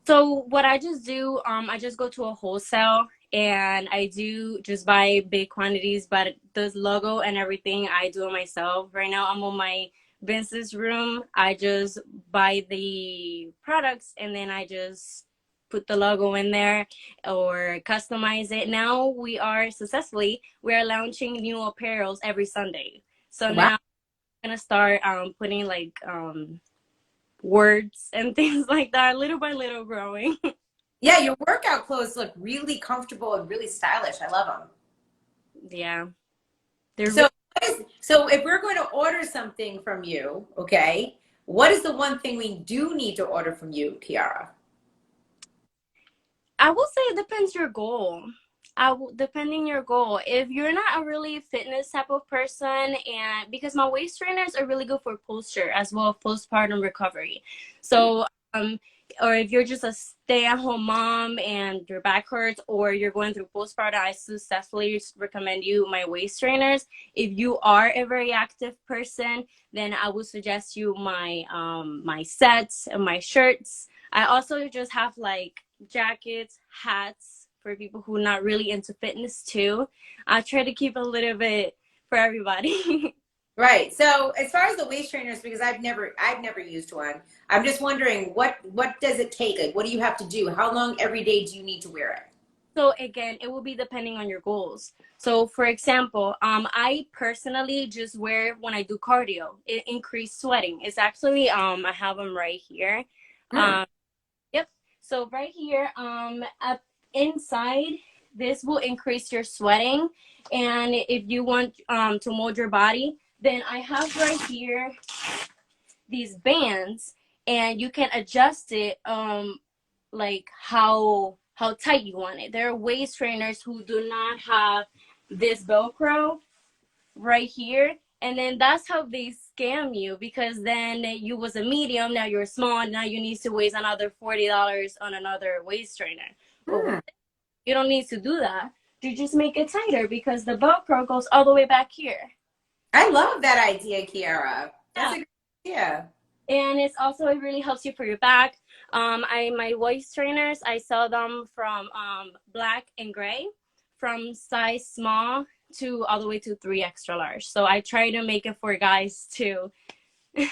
So what I just do, I just go to a wholesale and I do just buy big quantities, but the logo and everything I do it myself. Right now I'm on my business room. I just buy the products and then I just put the logo in there or customize it. Now we are launching new apparels every Sunday. So now I'm gonna start putting like words and things like that, little by little growing. Yeah, your workout clothes look really comfortable and really stylish. I love them. Yeah. So if we're going to order something from you, okay, what is the one thing we do need to order from you, Kiara? I will say it depends your goal. Depending your goal. If you're not a really fitness type of person, and because my waist trainers are really good for posture as well as postpartum recovery. So or if you're just a stay-at-home mom and your back hurts, or you're going through postpartum, I successfully recommend you my waist trainers. If you are a very active person, then I would suggest you my my sets and my shirts. I also just have like jackets, hats for people who are not really into fitness too. I try to keep a little bit for everybody. Right. So as far as the waist trainers, because I've never used one. I'm just wondering what does it take? Like, what do you have to do? How long every day do you need to wear it? So again, it will be depending on your goals. So for example, I personally just wear when I do cardio. It increased sweating. It's actually I have them right here. Hmm. Yep. So right here, up inside, this will increase your sweating. And if you want to mold your body, then I have right here these bands, and you can adjust it like how tight you want it. There are waist trainers who do not have this Velcro right here, and then that's how they scam you, because then you was a medium, now you're small, now you need to waste another $40 on another waist trainer. But Hmm. you don't need to do that. You just make it tighter because the Velcro goes all the way back here. I love that idea, Kiara. That's Yeah. a good idea. And it's also, it really helps you for your back. My waist trainers, I sell them from black and gray, from size small to all the way to 3 extra large. So I try to make it for guys too. So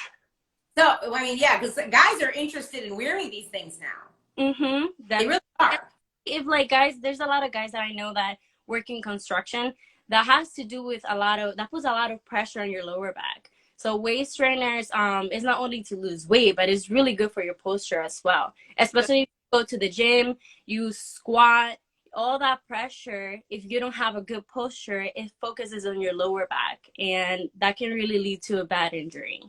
I mean, yeah, because guys are interested in wearing these things now. Mm-hmm. They really are. If like guys, there's a lot of guys that I know that work in construction, that has to do with that puts a lot of pressure on your lower back. So waist trainers is not only to lose weight, but it's really good for your posture as well. Especially if you go to the gym, you squat, all that pressure, if you don't have a good posture, it focuses on your lower back, and that can really lead to a bad injury.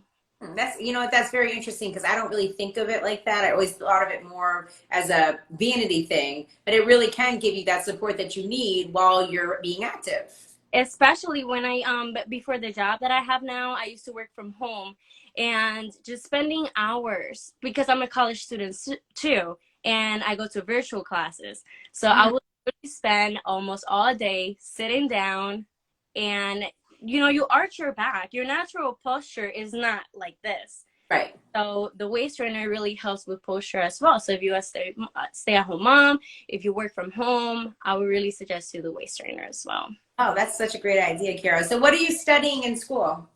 That's, you know what, that's very interesting because I don't really think of it like that. I always thought of it more as a vanity thing, but it really can give you that support that you need while you're being active. Especially when I before the job that I have now, I used to work from home, and just spending hours, because I'm a college student too, and I go to virtual classes. So I Mhm. would really spend almost all day sitting down, and you arch your back. Your natural posture is not like this. Right. So the waist trainer really helps with posture as well. So if you're a stay-at-home mom, if you work from home, I would really suggest you the waist trainer as well. Oh, that's such a great idea, Kara. So what are you studying in school?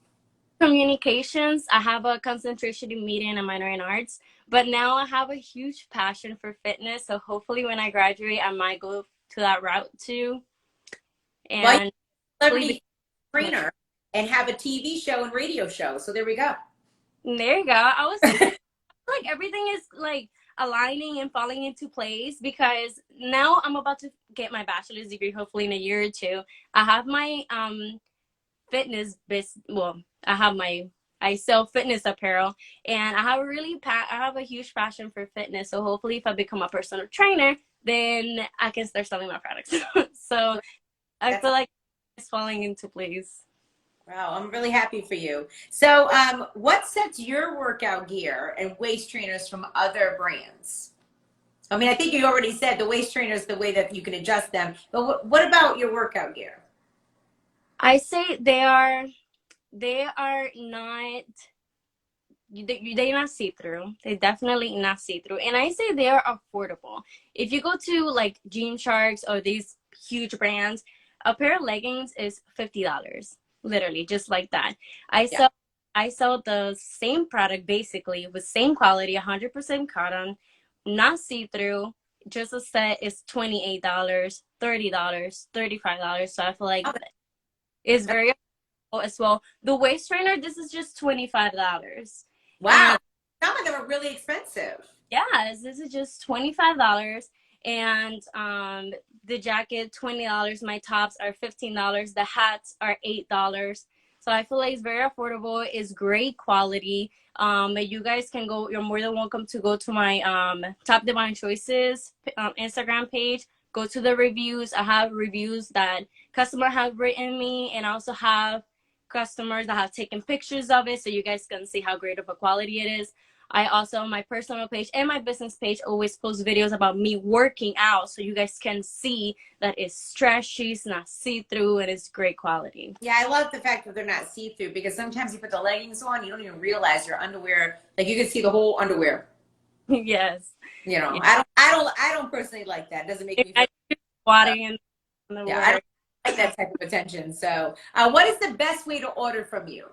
Communications. I have a concentration in media and a minor in arts, but now I have a huge passion for fitness. So hopefully when I graduate, I might go to that route too. Well, And celebrity trainer and have a TV show and radio show. So there we go. there you go. I was thinking like everything is like aligning and falling into place, because now I'm about to get my bachelor's degree, hopefully in a year or two. I have my fitness well, I sell fitness apparel, and I have I have a huge passion for fitness. So hopefully if I become a personal trainer, then I can start selling my products. So I feel like it's falling into place. Wow, I'm really happy for you. So what sets your workout gear and waist trainers from other brands? I mean, I think you already said the waist trainers, the way that you can adjust them, but what about your workout gear? I say they are not, they're not see-through. They're definitely not see-through, and I say they are affordable. If you go to like Gymshark or these huge brands, a pair of leggings is $50, literally, just like that. Yeah. I sell the same product basically with same quality, 100% cotton, not see-through. Just a set is $28, $30, $35. So I feel like Oh, it's very affordable as well. The waist trainer, this is just $25. wow. And Some of them are really expensive. yes, this is just $25. And the jacket, $20. My tops are $15. The hats are $8. So I feel like it's very affordable. It's great quality. You guys can go, you're more than welcome to go to my Top Divine Choices Instagram page. Go to the reviews. I have reviews that customers have written me, and I also have customers that have taken pictures of it, so you guys can see how great of a quality it is. I also, on my personal page and my business page, always post videos about me working out so you guys can see that it's stretchy, it's not see-through, and it's great quality. Yeah, I love the fact that they're not see-through because sometimes you put the leggings on, you don't even realize your underwear, like you can see the whole underwear. Yes. You know, Yeah. I don't personally like that. It doesn't make me feel Squatting in the yeah, I water. don't like that type of attention. So, what is the best way to order from you?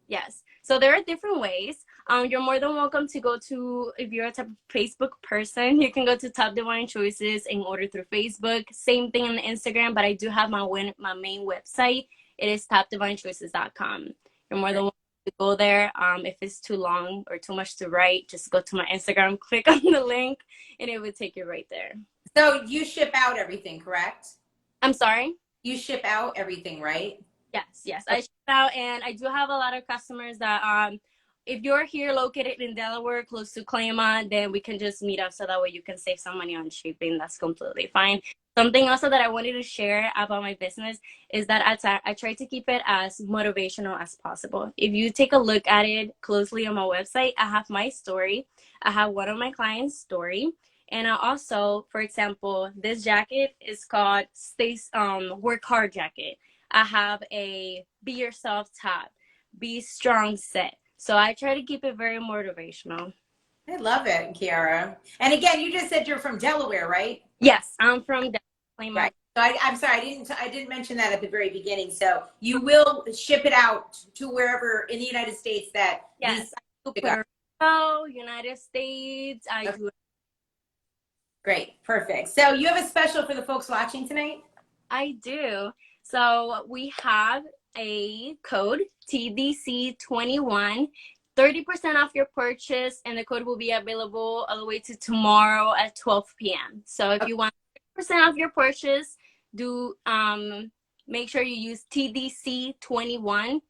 Yes. So there are different ways. You're more than welcome to go to, if you're a type of Facebook person, you can go to Top Divine Choices and order through Facebook. Same thing on Instagram, but I do have my main website. It is topdivinechoices.com. You're more than welcome to go there. If it's too long or too much to write, just go to my Instagram, click on the link, and it will take you right there. So you ship out everything, correct? I'm sorry? You ship out everything, right? Yes, I ship out, and I do have a lot of customers that if you're here located in Delaware, close to Claymont, then we can just meet up so that way you can save some money on shipping. That's completely fine. Something also that I wanted to share about my business is that I try to keep it as motivational as possible. If you take a look at it closely on my website, I have my story. I have one of my clients' story. And I also, for example, this jacket is called Work Hard Jacket. I have a Be Yourself top, Be Strong set. So I try to keep it very motivational. I love it, Kiara. And again, you just said you're from Delaware, right? Yes, I'm from Delaware. Right. So I'm sorry, I didn't mention that at the very beginning. So you will ship it out to wherever in the United States that yes, these Puerto Rico, United States. I do. Great, perfect. So you have a special for the folks watching tonight? I do. So we have a code TDC21, 30% off your purchase, and the code will be available all the way to tomorrow at 12 p.m. So if you want 30% off your purchase, do make sure you use TDC21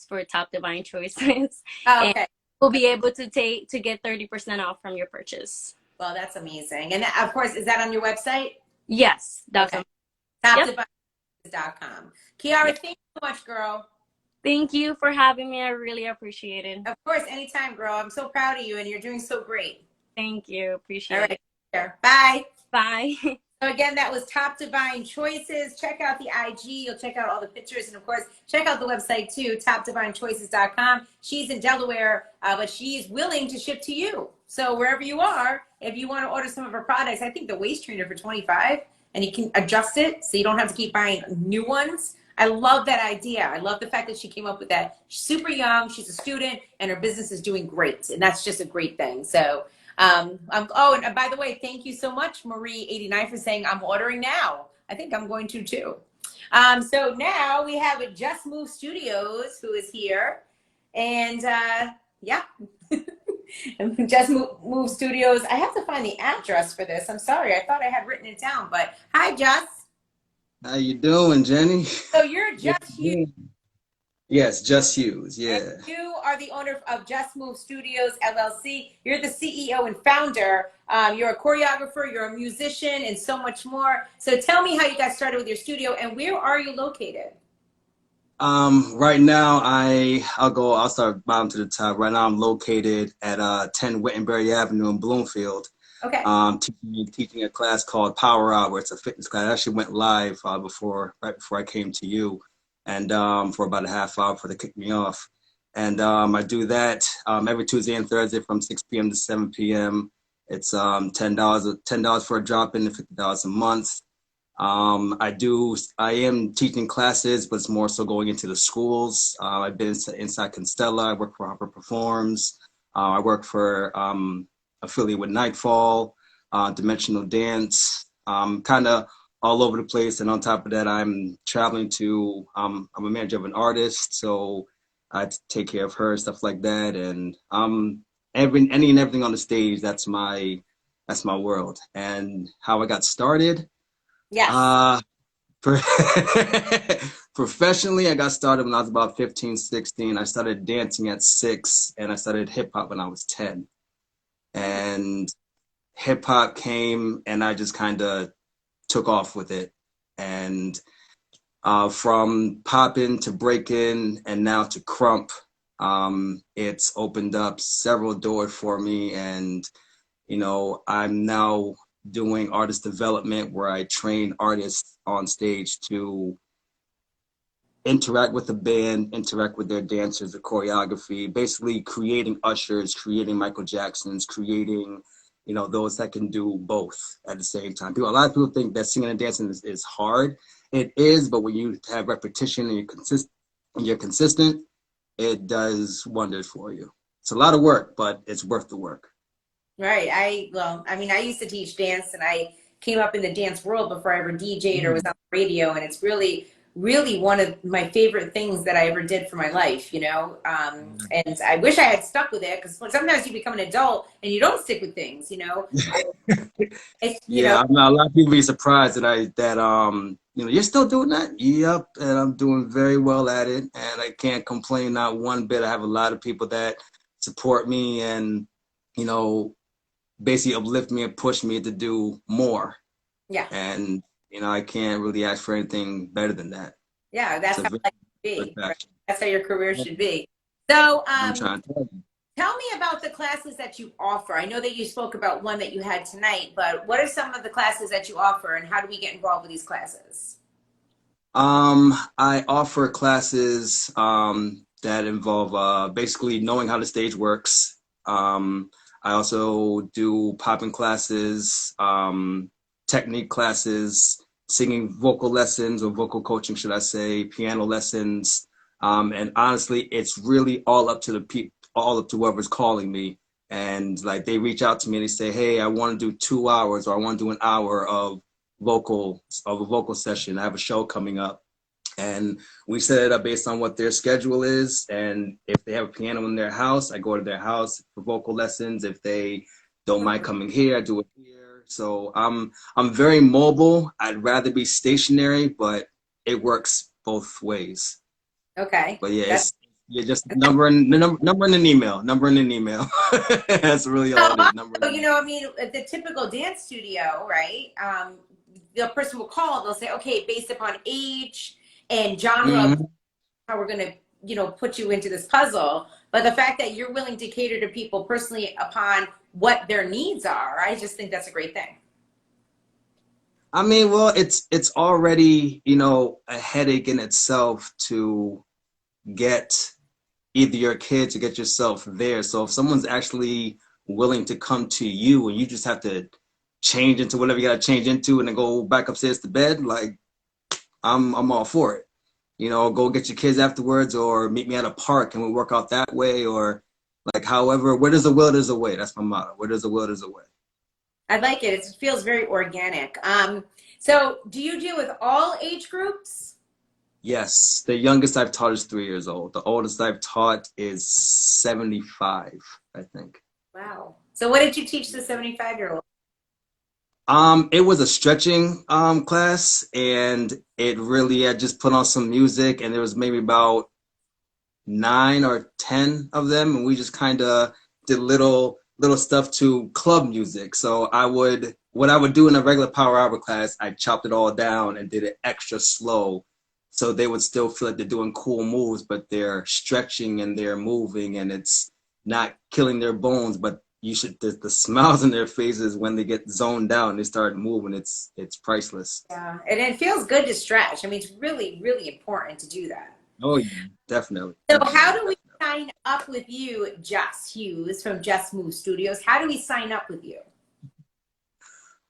for Top Divine Choices. Oh, okay. And we'll be able to get 30% off from your purchase. Well, that's amazing. And of course, is that on your website? Yes, that's okay. Yep. TopDivineChoices.com. Kiara, thank you so much, girl. Thank you for having me. I really appreciate it. Of course, anytime, girl. I'm so proud of you, and you're doing so great. Thank you. Appreciate it. Bye. Bye. So again, that was Top Divine Choices. Check out the IG. You'll check out all the pictures. And of course, check out the website too, topdivinechoices.com. She's in Delaware, but she's willing to ship to you. So wherever you are, if you want to order some of her products, I think the waist trainer for $25, and you can adjust it so you don't have to keep buying new ones. I love that idea. I love the fact that she came up with that. She's super young. She's a student, and her business is doing great. And that's just a great thing. So and by the way, thank you so much, Marie89, for saying I'm ordering now. I think I'm going to too. So now we have Just Move Studios who is here, and yeah, Just Move Studios. I have to find the address for this. I'm sorry, I thought I had written it down, but hi, Just. How you doing, Jenny? So you're Just Hughes. Yes, Just Hughes. Yeah. And you are the owner of Just Move Studios LLC. You're the CEO and founder. You're a choreographer, you're a musician, and so much more. So tell me how you got started with your studio, and where are you located? Right now I'll start bottom to the top. Right now I'm located at 10 Wittenberry Avenue in Bloomfield. Okay. Teaching a class called Power Hour. It's a fitness class. I actually went live right before I came to you, and for about a half hour before they kicked me off. And I do that every Tuesday and Thursday from 6 p.m. to 7 p.m. It's $10 for a drop-in and $50 a month. I am teaching classes, but it's more so going into the schools. I've been inside Constella. I work for Hartford Performs. I work for affiliate with Nightfall, Dimensional Dance, kind of all over the place. And on top of that, I'm traveling to, I'm a manager of an artist, so I take care of her, stuff like that. And any and everything on the stage, that's my world. And how I got started. Yes. Professionally, I got started when I was about 15, 16. I started dancing at 6, and I started hip hop when I was 10. And hip hop came, and I just kind of took off with it. And from popping to breaking, and now to crump, It's opened up several doors for me, and I'm now doing artist development where I train artists on stage to interact with the band, interact with their dancers, the choreography, basically creating ushers, creating Michael Jacksons, creating, those that can do both at the same time. A lot of people think that singing and dancing is hard. It is, but when you have repetition and you're consistent, it does wonders for you. It's a lot of work, but it's worth the work. Right. I used to teach dance, and I came up in the dance world before I ever DJ'd or was on the radio, and it's really, really one of my favorite things that I ever did for my life, And I wish I had stuck with it, because sometimes you become an adult and you don't stick with things, Yeah, a lot of people be surprised that you're still doing that. Yep, and I'm doing very well at it, and I can't complain not one bit. I have a lot of people that support me and basically uplift me and push me to do more. Yeah. And I can't really ask for anything better than that. Yeah, that's how life should be. Right? That's how your career should be. So I'm trying to tell me about the classes that you offer. I know that you spoke about one that you had tonight, but what are some of the classes that you offer, and how do we get involved with these classes? I offer classes that involve basically knowing how the stage works. I also do popping classes, technique classes, singing vocal lessons, or vocal coaching, should I say, piano lessons. And honestly, it's really all up to all up to whoever's calling me. And like, they reach out to me and they say, hey, I want to do 2 hours, or I want to do an hour of a vocal session. I have a show coming up. And we set it up based on what their schedule is. And if they have a piano in their house, I go to their house for vocal lessons. If they don't mind coming here, I do it here. So I'm very mobile. I'd rather be stationary, but it works both ways. Okay. But yeah, you're just number in an email. That's really all it is. The typical dance studio, right? The person will call and they'll say, okay, based upon age and genre, how we're going to, put you into this puzzle. But the fact that you're willing to cater to people personally upon what their needs are, I just think that's a great thing. I mean, well, it's already, a headache in itself to get either your kid to get yourself there. So if someone's actually willing to come to you and you just have to change into whatever you got to change into and then go back upstairs to bed, like, I'm all for it. Go get your kids afterwards, or meet me at a park and we'll work out that way, or like, however, where there's a will, there's a way. That's my motto. Where there's a will, there's a way. I like it. It feels very organic. So do you deal with all age groups? Yes. The youngest I've taught is 3 years old. The oldest I've taught is 75, I think. Wow. So what did you teach the 75-year-old? It was a stretching class, and I just put on some music, and there was maybe about 9 or 10 of them, and we just kind of did little stuff to club music. So what I would do in a regular power hour class, I chopped it all down and did it extra slow, so they would still feel like they're doing cool moves, but they're stretching and they're moving, and it's not killing their bones, but the smiles on their faces when they get zoned out and they start moving, it's priceless. Yeah, and it feels good to stretch. I mean, it's really, really important to do that. Oh, yeah, definitely. So how do we sign up with you, Jess Hughes from Just Move Studios? How do we sign up with you?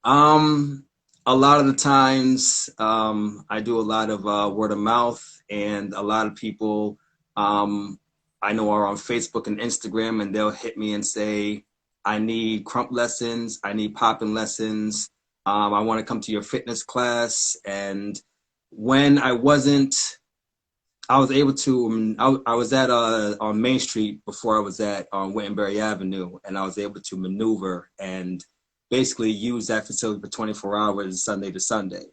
A lot of the times, I do a lot of word of mouth, and a lot of people I know are on Facebook and Instagram, and they'll hit me and say, I need crump lessons, I need popping lessons, I want to come to your fitness class. And when I was able to, I was at on Main Street before I was at Wittenberry Avenue, and I was able to maneuver and basically use that facility for 24 hours, Sunday to Sunday.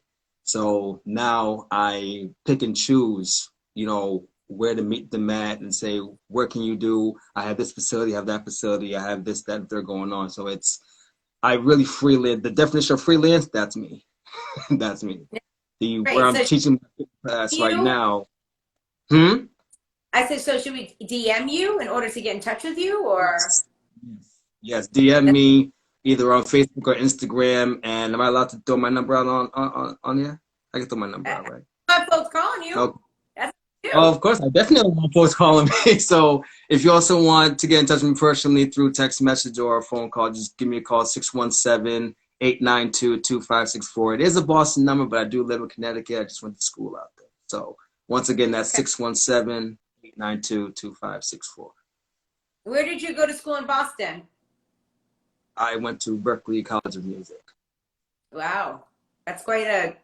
So now I pick and choose, where to meet them at and say, where can you do? I have this facility, I have that facility, I have this, that, they're going on. So I really freelance. The definition of freelance, that's me. That's me. Where I'm teaching class right now. I said, so should we DM you in order to get in touch with you, or? Yes, DM me either on Facebook or Instagram. And am I allowed to throw my number out on here? I can throw my number out, right? Got folks calling you. Okay. That's Oh, you. of course, I definitely want folks calling me. So if you also want to get in touch with me personally through text message or a phone call, just give me a call, 617-892-2564. It is a Boston number, but I do live in Connecticut. I just went to school out there. So once again, that's 617-892-2564. Where did you go to school in Boston? I went to Berklee College of Music. Wow, that's quite a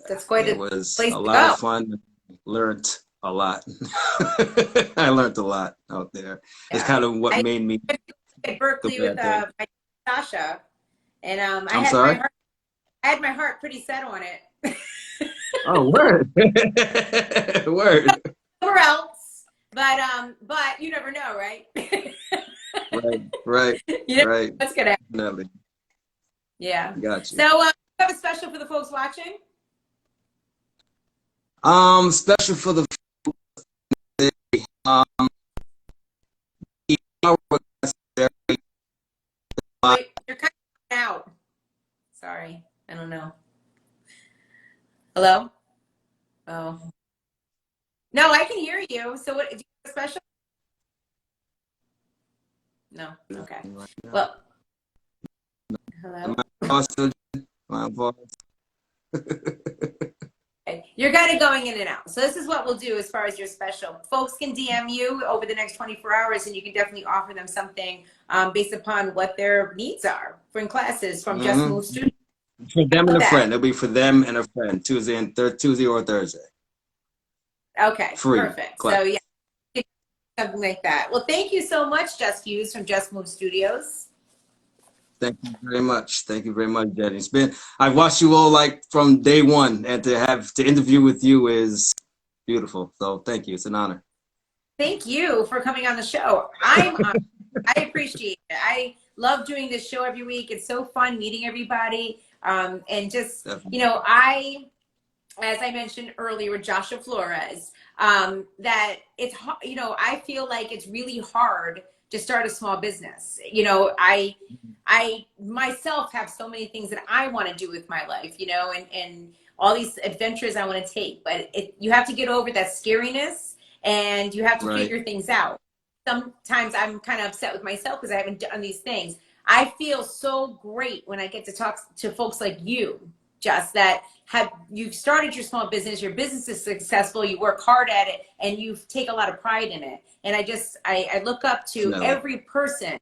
It was place a to lot go. of fun. Learned a lot. I learned a lot out there. It's Yeah. kind of what I made me went at the Berkeley way I with think. my Sasha, and I'm sorry? I had my heart pretty set on it. Oh, word. Word. Somewhere else, but you never know, right? Right. You never know Right. what's gonna happen. Definitely. Yeah. Got you. So you have a special for the folks watching? Special for the Wait, you're kind of out. Sorry, I don't know. Hello? Oh. No, I can hear you. So what, do you have a special? No. Okay. Well, hello? My boss. Okay. You're kind of going in and out. So this is what we'll do as far as your special. Folks can DM you over the next 24 hours, and you can definitely offer them something based upon what their needs are for classes from Just Move Studios. For them and a that? friend. It'll be for them and a friend. Tuesday or Thursday. Okay, Free perfect. class. So yeah, something like that. Well, thank you so much, Just Hughes from Just Move Studios. Thank you very much. Thank you very much, Jenny. I've watched you all like from day one, and to interview with you is beautiful. So thank you. It's an honor. Thank you for coming on the show. I appreciate it. I love doing this show every week. It's so fun meeting everybody. And just, Definitely. as I mentioned earlier with Joshua Flores, that it's, I feel like it's really hard to start a small business. I myself have so many things that I want to do with my life, and all these adventures I want to take, but you have to get over that scariness, and you have to figure things out. Sometimes I'm kind of upset with myself because I haven't done these things. I feel so great when I get to talk to folks like you, just that you've started your small business, your business is successful, you work hard at it, and you take a lot of pride in it. And I look up to every person.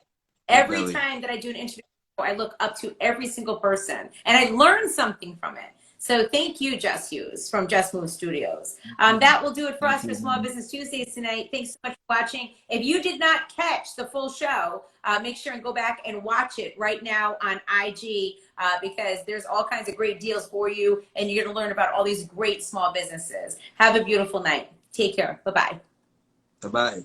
Every time that I do an interview, I look up to every single person, and I learn something from it. So thank you, Just Hughes from Just Move Studios. That will do it for us for Small Business Tuesdays tonight. Thanks so much for watching. If you did not catch the full show, make sure and go back and watch it right now on IG because there's all kinds of great deals for you, and you're going to learn about all these great small businesses. Have a beautiful night. Take care. Bye-bye. Bye-bye.